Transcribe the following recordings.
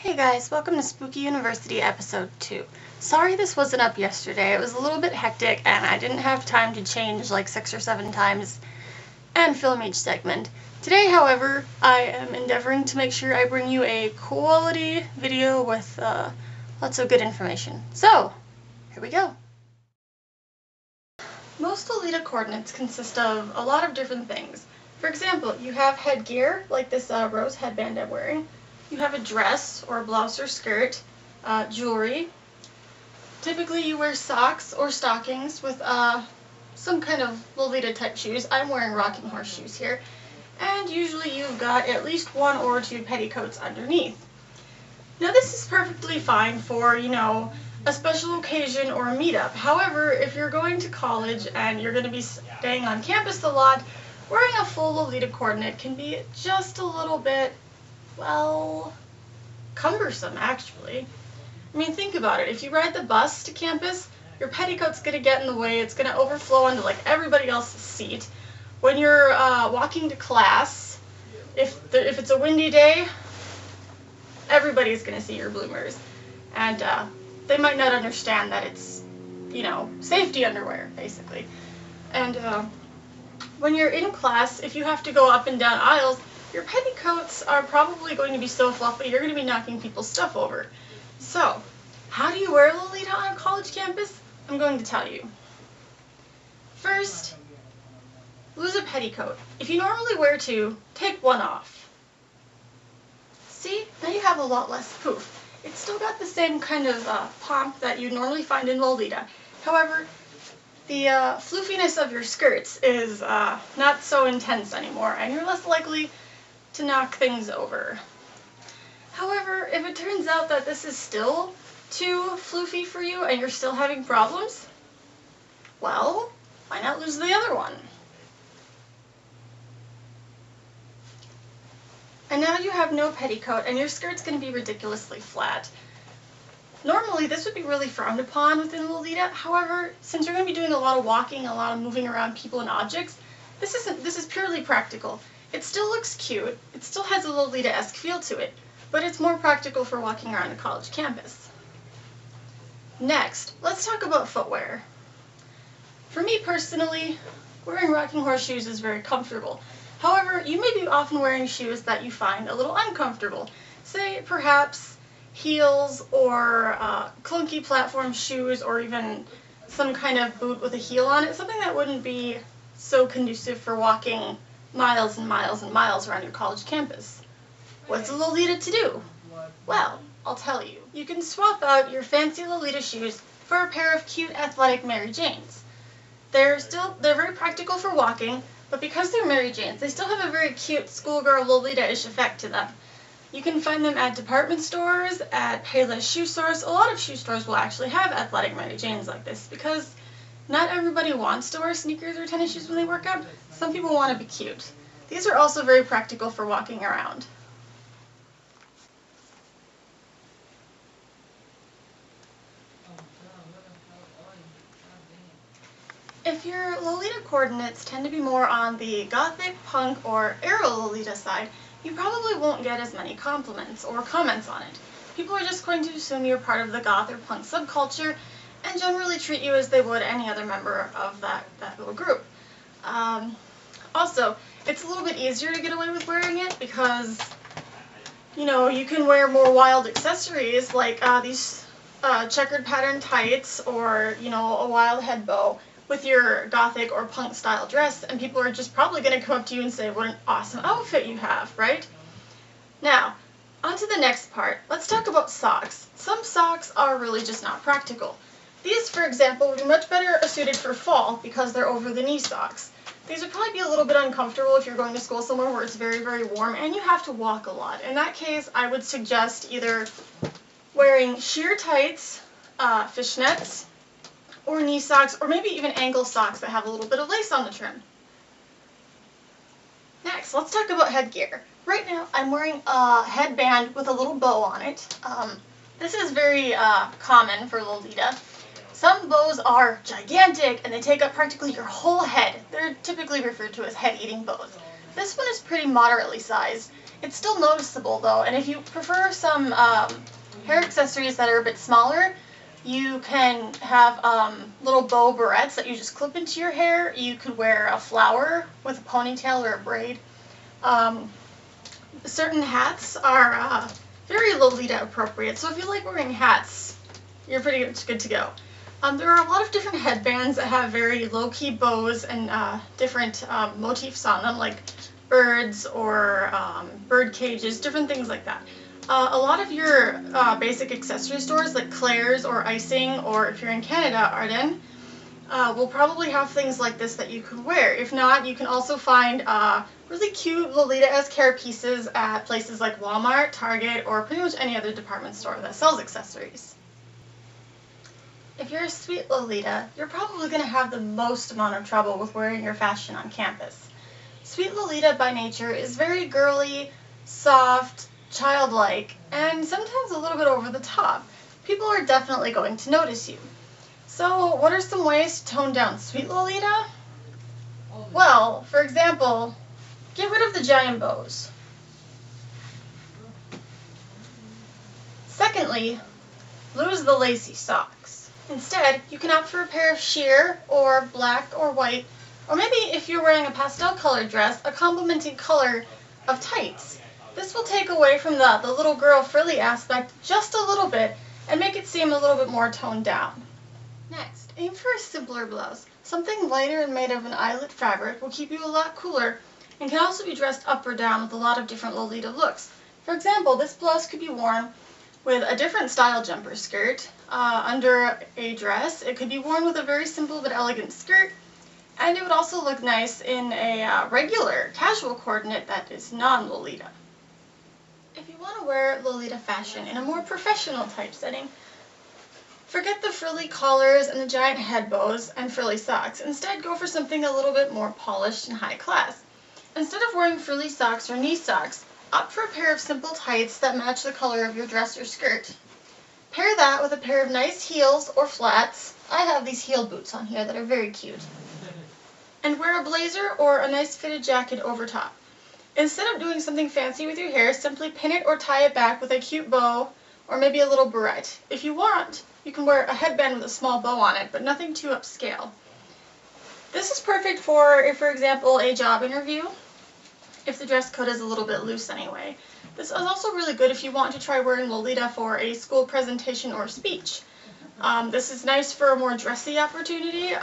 Hey guys, welcome to Spooky University episode 2. Sorry this wasn't up yesterday. It was a little bit hectic and I didn't have time to change like 6 or 7 times and film each segment. Today, however, I am endeavoring to make sure I bring you a quality video with lots of good information. So, here we go. Most Lolita coordinates consist of a lot of different things. For example, you have headgear, like this rose headband I'm wearing. You have a dress or a blouse or skirt, jewelry. Typically you wear socks or stockings with some kind of Lolita type shoes. I'm wearing rocking horse shoes here. And usually you've got at least 1 or 2 petticoats underneath. Now this is perfectly fine for, a special occasion or a meetup. However, if you're going to college and you're going to be staying on campus a lot, wearing a full Lolita coordinate can be just a little bit, well, cumbersome actually. I mean, think about it. If you ride the bus to campus, your petticoat's going to get in the way. It's going to overflow onto like everybody else's seat. When you're walking to class, if it's a windy day, everybody's going to see your bloomers. And they might not understand that it's, safety underwear, basically. And when you're in class, if you have to go up and down aisles, your petticoats are probably going to be so fluffy you're going to be knocking people's stuff over. So, how do you wear Lolita on a college campus? I'm going to tell you. First, lose a petticoat. If you normally wear 2, take 1 off. See? Now you have a lot less poof. It's still got the same kind of pomp that you normally find in Lolita. However, the floofiness of your skirts is not so intense anymore, and you're less likely to knock things over. However, if it turns out that this is still too floofy for you and you're still having problems, well, why not lose the other one? And now you have no petticoat and your skirt's going to be ridiculously flat. Normally this would be really frowned upon within Lolita. However, since you're going to be doing a lot of walking, a lot of moving around people and objects, this is purely practical. It still looks cute, it still has a Lolita-esque feel to it, but it's more practical for walking around a college campus. Next, let's talk about footwear. For me personally, wearing rocking horse shoes is very comfortable. However, you may be often wearing shoes that you find a little uncomfortable. Say, perhaps heels or clunky platform shoes or even some kind of boot with a heel on it, something that wouldn't be so conducive for walking miles and miles and miles around your college campus. What's a Lolita to do? Well, I'll tell you. You can swap out your fancy Lolita shoes for a pair of cute athletic Mary Janes. They're very practical for walking, but because they're Mary Janes, they still have a very cute schoolgirl Lolita-ish effect to them. You can find them at department stores, at Payless shoe stores. A lot of shoe stores will actually have athletic Mary Janes like this because not everybody wants to wear sneakers or tennis shoes when they work out. Some people want to be cute. These are also very practical for walking around. If your Lolita coordinates tend to be more on the gothic, punk, or aero Lolita side, you probably won't get as many compliments or comments on it. People are just going to assume you're part of the goth or punk subculture and generally treat you as they would any other member of that little group. Also, it's a little bit easier to get away with wearing it because, you can wear more wild accessories like these checkered pattern tights or, a wild head bow with your gothic or punk style dress, and people are just probably going to come up to you and say, what an awesome outfit you have, right? Now, on to the next part. Let's talk about socks. Some socks are really just not practical. These, for example, would be much better suited for fall because they're over-the-knee socks. These would probably be a little bit uncomfortable if you're going to school somewhere where it's very, very warm and you have to walk a lot. In that case, I would suggest either wearing sheer tights, fishnets, or knee socks, or maybe even ankle socks that have a little bit of lace on the trim. Next, let's talk about headgear. Right now, I'm wearing a headband with a little bow on it. This is very common for Lolita. Some bows are gigantic and they take up practically your whole head. They're typically referred to as head-eating bows. This one is pretty moderately sized. It's still noticeable though, and if you prefer some hair accessories that are a bit smaller, you can have little bow barrettes that you just clip into your hair. You could wear a flower with a ponytail or a braid. Certain hats are very Lolita appropriate, so if you like wearing hats, you're pretty much good to go. There are a lot of different headbands that have very low-key bows and different motifs on them, like birds or bird cages, different things like that. A lot of your basic accessory stores, like Claire's or Icing, or if you're in Canada, Arden, will probably have things like this that you could wear. If not, you can also find really cute Lolita-esque hair pieces at places like Walmart, Target, or pretty much any other department store that sells accessories. If you're a sweet Lolita, you're probably going to have the most amount of trouble with wearing your fashion on campus. Sweet Lolita by nature is very girly, soft, childlike, and sometimes a little bit over the top. People are definitely going to notice you. So what are some ways to tone down sweet Lolita? Well, for example, get rid of the giant bows. Secondly, lose the lacy socks. Instead, you can opt for a pair of sheer or black or white, or maybe if you're wearing a pastel colored dress, a complementing color of tights. This will take away from the little girl frilly aspect just a little bit and make it seem a little bit more toned down. Next, aim for a simpler blouse. Something lighter and made of an eyelet fabric will keep you a lot cooler and can also be dressed up or down with a lot of different Lolita looks. For example, this blouse could be worn with a different style jumper skirt under a dress. It could be worn with a very simple but elegant skirt, and it would also look nice in a regular casual coordinate that is non-Lolita. If you want to wear Lolita fashion in a more professional type setting, forget the frilly collars and the giant head bows and frilly socks. Instead, go for something a little bit more polished and high class. Instead of wearing frilly socks or knee socks, opt for a pair of simple tights that match the color of your dress or skirt. Pair that with a pair of nice heels or flats. I have these heel boots on here that are very cute. And wear a blazer or a nice fitted jacket over top. Instead of doing something fancy with your hair, simply pin it or tie it back with a cute bow or maybe a little barrette. If you want, you can wear a headband with a small bow on it, but nothing too upscale. This is perfect for example, a job interview, if the dress code is a little bit loose anyway. This is also really good if you want to try wearing Lolita for a school presentation or speech. This is nice for a more dressy opportunity.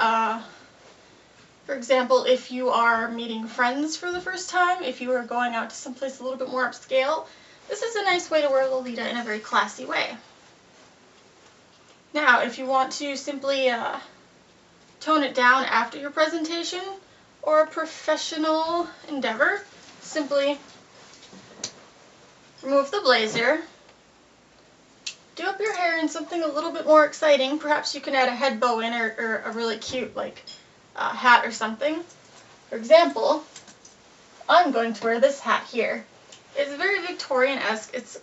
For example, if you are meeting friends for the first time, if you are going out to someplace a little bit more upscale, this is a nice way to wear Lolita in a very classy way. Now, if you want to simply tone it down after your presentation or a professional endeavor, simply remove the blazer, do up your hair in something a little bit more exciting. Perhaps you can add a head bow in or a really cute hat or something. For example, I'm going to wear this hat here. It's very Victorian-esque. It's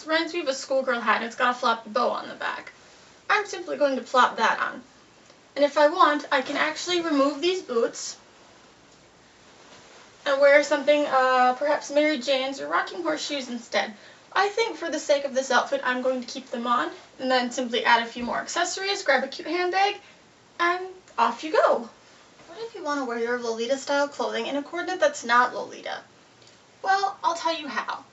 reminds me of a schoolgirl hat, and it's got a floppy bow on the back. I'm simply going to plop that on. And if I want, I can actually remove these boots and wear something, perhaps Mary Jane's or Rocking Horse shoes instead. I think for the sake of this outfit, I'm going to keep them on, and then simply add a few more accessories, grab a cute handbag, and off you go. What if you want to wear your Lolita-style clothing in a coordinate that's not Lolita? Well, I'll tell you how.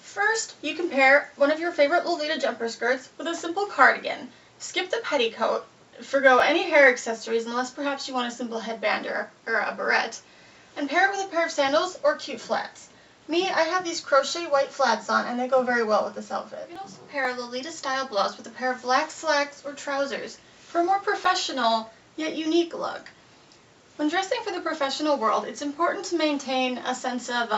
First, you can pair one of your favorite Lolita jumper skirts with a simple cardigan. Skip the petticoat, forgo any hair accessories unless perhaps you want a simple headband or a barrette, and pair it with a pair of sandals or cute flats. Me, I have these crochet white flats on, and they go very well with this outfit. You can also pair a Lolita-style blouse with a pair of black slacks or trousers for a more professional yet unique look. When dressing for the professional world, it's important to maintain a sense of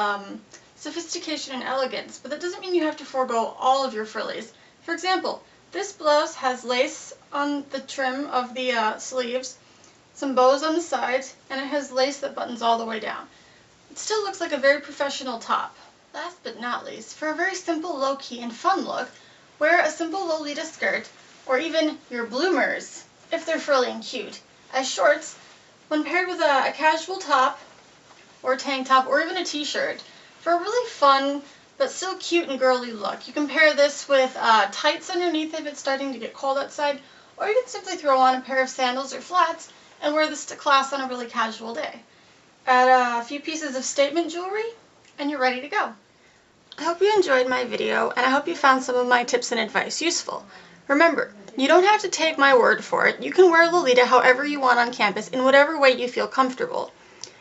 sophistication and elegance, but that doesn't mean you have to forego all of your frillies. For example, this blouse has lace on the trim of the sleeves, some bows on the sides, and it has lace that buttons all the way down. It still looks like a very professional top. Last but not least, for a very simple, low-key, and fun look, wear a simple Lolita skirt, or even your bloomers, if they're frilly and cute, as shorts, when paired with a casual top, or tank top, or even a t-shirt. For a really fun, but still cute and girly look. You can pair this with tights underneath if it's starting to get cold outside, or you can simply throw on a pair of sandals or flats and wear this to class on a really casual day. Add a few pieces of statement jewelry, and you're ready to go. I hope you enjoyed my video, and I hope you found some of my tips and advice useful. Remember, you don't have to take my word for it. You can wear Lolita however you want on campus in whatever way you feel comfortable.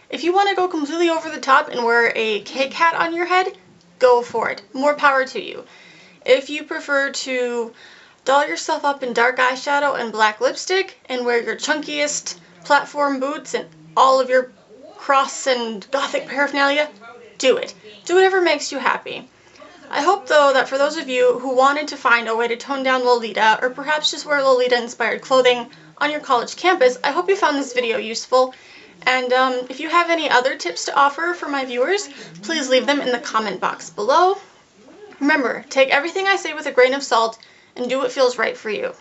If you want to go completely over the top and wear a cake hat on your head, go for it. More power to you. If you prefer to doll yourself up in dark eyeshadow and black lipstick and wear your chunkiest platform boots and all of your cross and gothic paraphernalia, do it. Do whatever makes you happy. I hope, though, that for those of you who wanted to find a way to tone down Lolita, or perhaps just wear Lolita-inspired clothing on your college campus, I hope you found this video useful. And if you have any other tips to offer for my viewers, please leave them in the comment box below. Remember, take everything I say with a grain of salt and do what feels right for you.